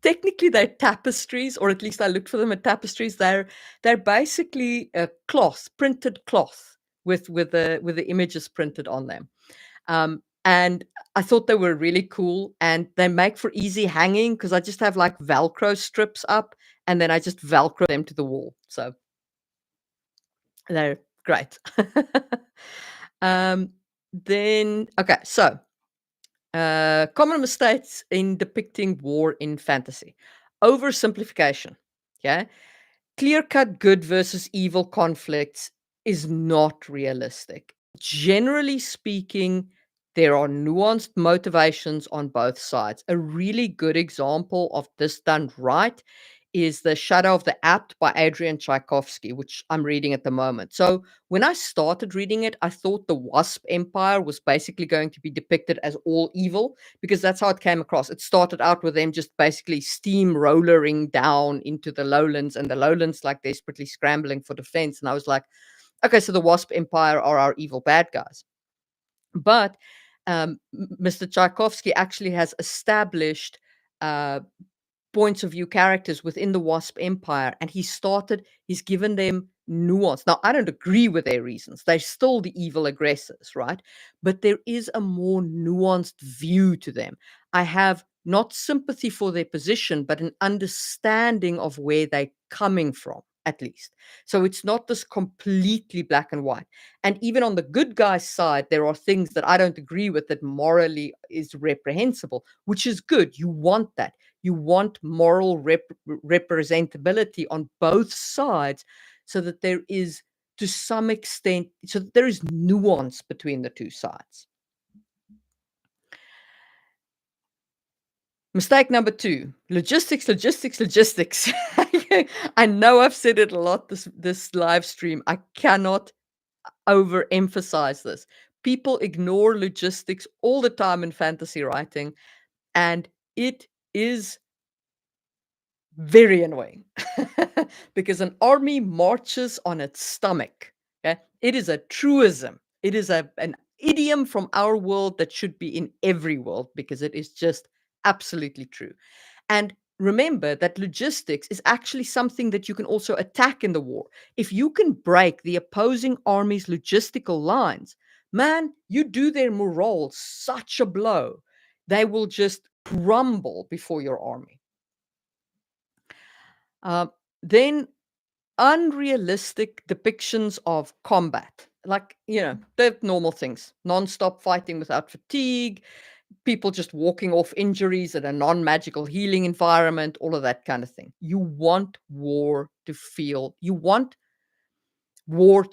technically they're tapestries, or at least I looked for them at tapestries. They're basically a printed cloth with the images printed on them. And I thought they were really cool, and they make for easy hanging because I just have like Velcro strips up, and then I just Velcro them to the wall. So they're great. Then okay, so common mistakes in depicting war in fantasy. Oversimplification. Okay. Clear-cut good versus evil conflicts is not realistic. Generally speaking, there are nuanced motivations on both sides. A really good example of this done right is The Shadow of the Apt by Adrian Tchaikovsky, which I'm reading at the moment. So when I started reading it, I thought the Wasp Empire was basically going to be depicted as all evil because that's how it came across. It started out with them just basically steamrollering down into the lowlands and the lowlands like desperately scrambling for defense. And I was like, okay, so the Wasp Empire are our evil bad guys. But Mr. Tchaikovsky actually has established uh, points of view characters within the Wasp Empire, and he's given them nuance. Now, I don't agree with their reasons. They're still the evil aggressors, right? But there is a more nuanced view to them. I have not sympathy for their position, but an understanding of where they're coming from, at least. So it's not this completely black and white. And even on the good guy's side, there are things that I don't agree with that morally is reprehensible, which is good. You want that. You want moral representability on both sides so that there is, to some extent, so that there is nuance between the two sides. Mistake number 2, logistics, logistics, logistics. I know I've said it a lot this live stream. I cannot overemphasize this. People ignore logistics all the time in fantasy writing, and it is very annoying because an army marches on its stomach. Okay? It is a truism. It is an idiom from our world that should be in every world because it is just absolutely true. And remember that logistics is actually something that you can also attack in the war. If you can break the opposing army's logistical lines, man, you do their morale such a blow. They will just crumble before your army. Uh, then unrealistic depictions of combat, like, the normal things, non-stop fighting without fatigue, people just walking off injuries at a non-magical healing environment, all of that kind of thing. You want war to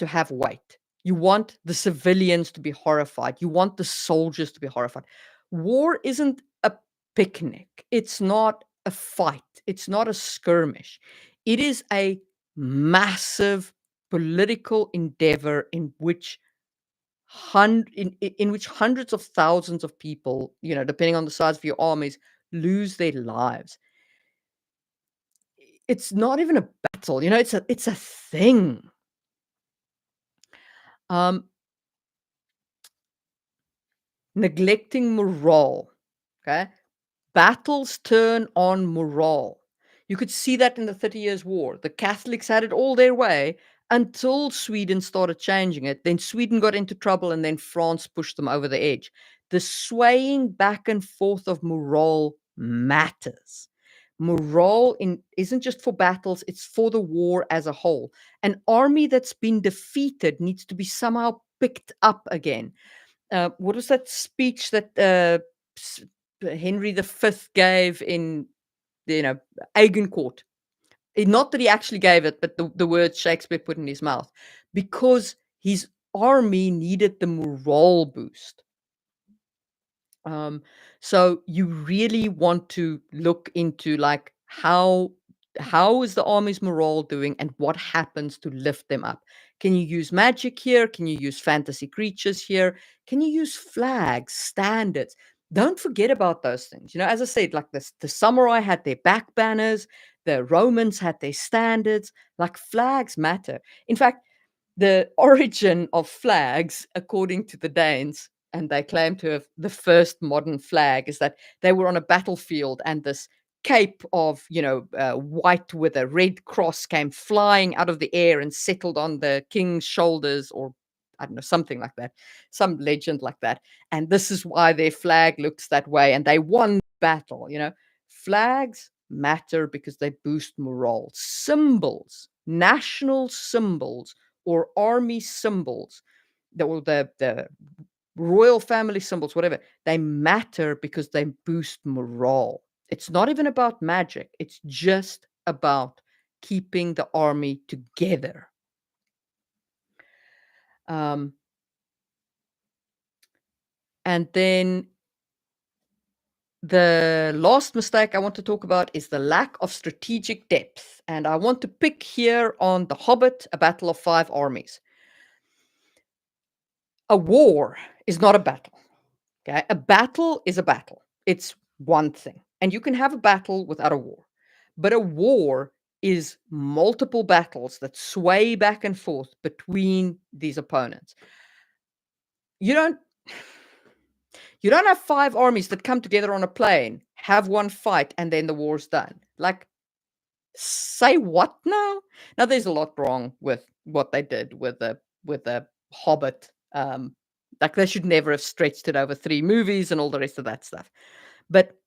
have weight. You want the civilians to be horrified. You want the soldiers to be horrified. War isn't a picnic. It's not a fight. It's not a skirmish. It is a massive political endeavor in which hundreds of thousands of people, depending on the size of your armies, lose their lives. It's not even a battle, it's a thing. Um, Neglecting morale, okay? Battles turn on morale. You could see that in the 30 Years' War. The Catholics had it all their way until Sweden started changing it. Then Sweden got into trouble, and then France pushed them over the edge. The swaying back and forth of morale matters. Isn't just for battles, it's for the war as a whole. An army that's been defeated needs to be somehow picked up again. What was that speech that Henry V gave in, Agincourt? Not that he actually gave it, but the words Shakespeare put in his mouth, because his army needed the morale boost. So you really want to look into, like, how is the army's morale doing and what happens to lift them up. Can you use magic here? Can you use fantasy creatures here? Can you use flags, standards? Don't forget about those things. As I said, like this, the samurai had their back banners, the Romans had their standards. Like, flags matter. In fact, the origin of flags, according to the Danes, and they claim to have the first modern flag, is that they were on a battlefield and this cape of, white with a red cross came flying out of the air and settled on the king's shoulders, or I don't know, something like that, some legend like that. And this is why their flag looks that way. And they won the battle. Flags matter because they boost morale. Symbols, national symbols, or army symbols, the royal family symbols, whatever, they matter because they boost morale. It's not even about magic. It's just about keeping the army together. Um, and then the last mistake I want to talk about is the lack of strategic depth. And I want to pick here on The Hobbit, A Battle of Five Armies. A war is not a battle. Okay? A battle is a battle. It's one thing. And you can have a battle without a war. But a war is multiple battles that sway back and forth between these opponents. You don't you don't have five armies that come together on a plane, have one fight, and then the war's done. Like, say what now? Now there's a lot wrong with what they did with the Hobbit. Like they should never have stretched it over 3 movies and all the rest of that stuff. But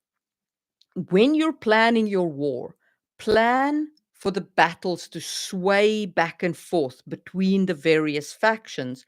when you're planning your war, plan for the battles to sway back and forth between the various factions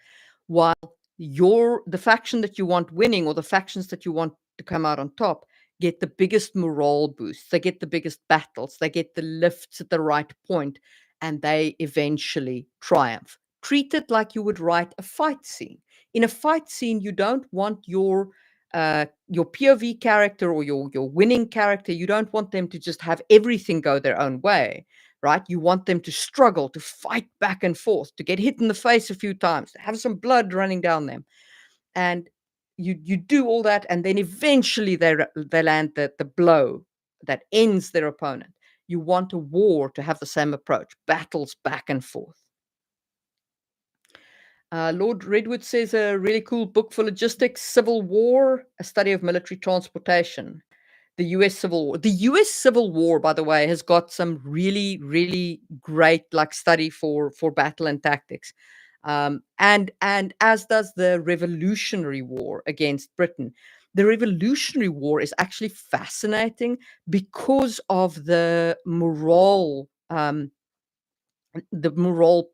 while the faction that you want winning or the factions that you want to come out on top get the biggest morale boost. They get the biggest battles. They get the lifts at the right point and they eventually triumph. Treat it like you would write a fight scene. In a fight scene, you don't want your POV character or your winning character, you don't want them to just have everything go their own way, right? You want them to struggle, to fight back and forth, to get hit in the face a few times, to have some blood running down them. And you do all that, and then eventually they land the blow that ends their opponent. You want a war to have the same approach, battles back and forth. Lord Redwood says a really cool book for logistics, Civil War, a study of military transportation. The US Civil War. The US Civil War, by the way, has got some really, really great like study for battle and tactics. And as does the Revolutionary War against Britain. The Revolutionary War is actually fascinating because of the moral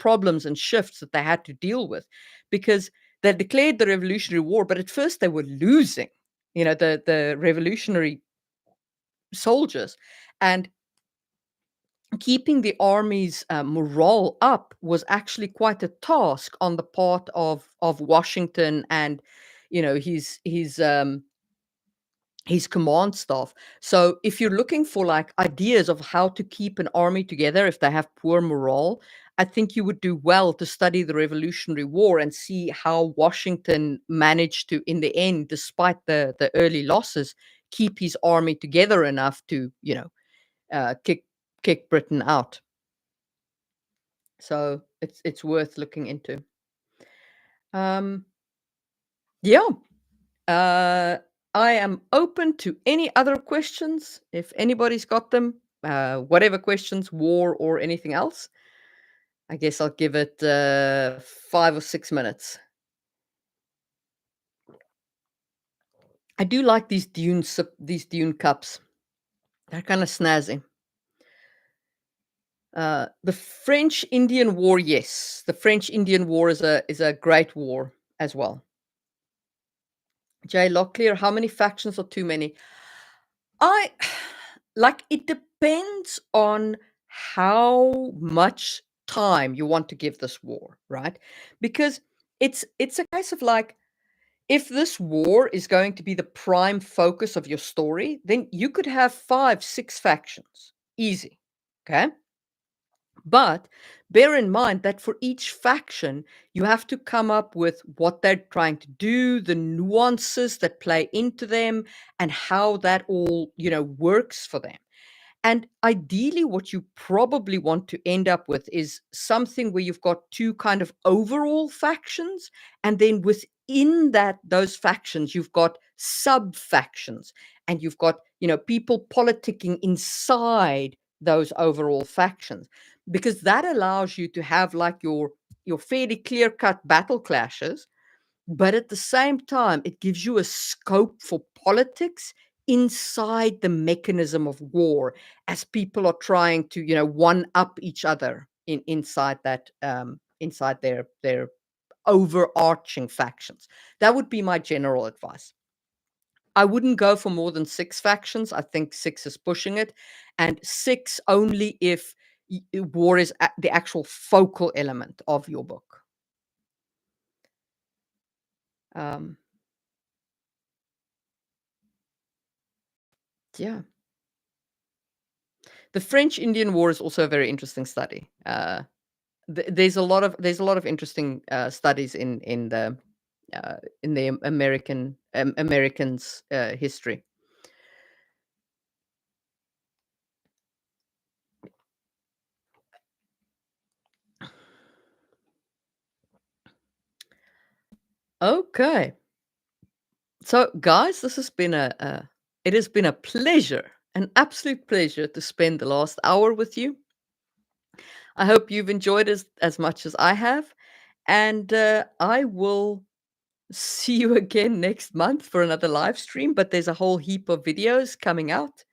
problems and shifts that they had to deal with, because they declared the Revolutionary War, but at first they were losing, the revolutionary soldiers, and keeping the army's morale up was actually quite a task on the part of Washington and his command staff. So if you're looking for like ideas of how to keep an army together if they have poor morale, I think you would do well to study the Revolutionary War and see how Washington managed to, in the end, despite the early losses, keep his army together enough to, kick Britain out. So it's worth looking into. Yeah. I am open to any other questions. If anybody's got them, whatever questions, war or anything else, I guess I'll give it 5 or 6 minutes. I do like these Dune cups. They're kind of snazzy. The French-Indian War, yes. The French-Indian War is a great war as well. Jay Locklear, how many factions are too many? It depends on how much time you want to give this war, right? Because it's a case of like, if this war is going to be the prime focus of your story, then you could have 5, 6 factions. Easy. Okay? But bear in mind that for each faction, you have to come up with what they're trying to do, the nuances that play into them, and how that all, works for them. And ideally, what you probably want to end up with is something where you've got 2 kind of overall factions, and then within those factions, you've got sub-factions, and you've got, people politicking inside those overall factions, because that allows you to have like your fairly clear-cut battle clashes, but at the same time, it gives you a scope for politics inside the mechanism of war as people are trying to, one up each other inside that inside their overarching factions. That would be my general advice. I wouldn't go for more than 6 factions. I think 6 is pushing it, and 6 only if war is the actual focal element of your book. Um, yeah. The French Indian War is also a very interesting study. There's a lot of interesting studies in the Americans history. Okay, so guys, this has been a it has been a pleasure, an absolute pleasure to spend the last hour with you. I hope you've enjoyed as much as I have, and I will see you again next month for another live stream. But there's a whole heap of videos coming out.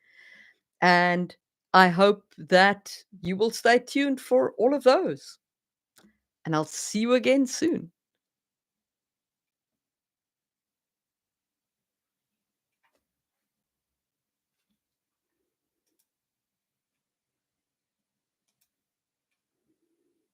And I hope that you will stay tuned for all of those. And I'll see you again soon.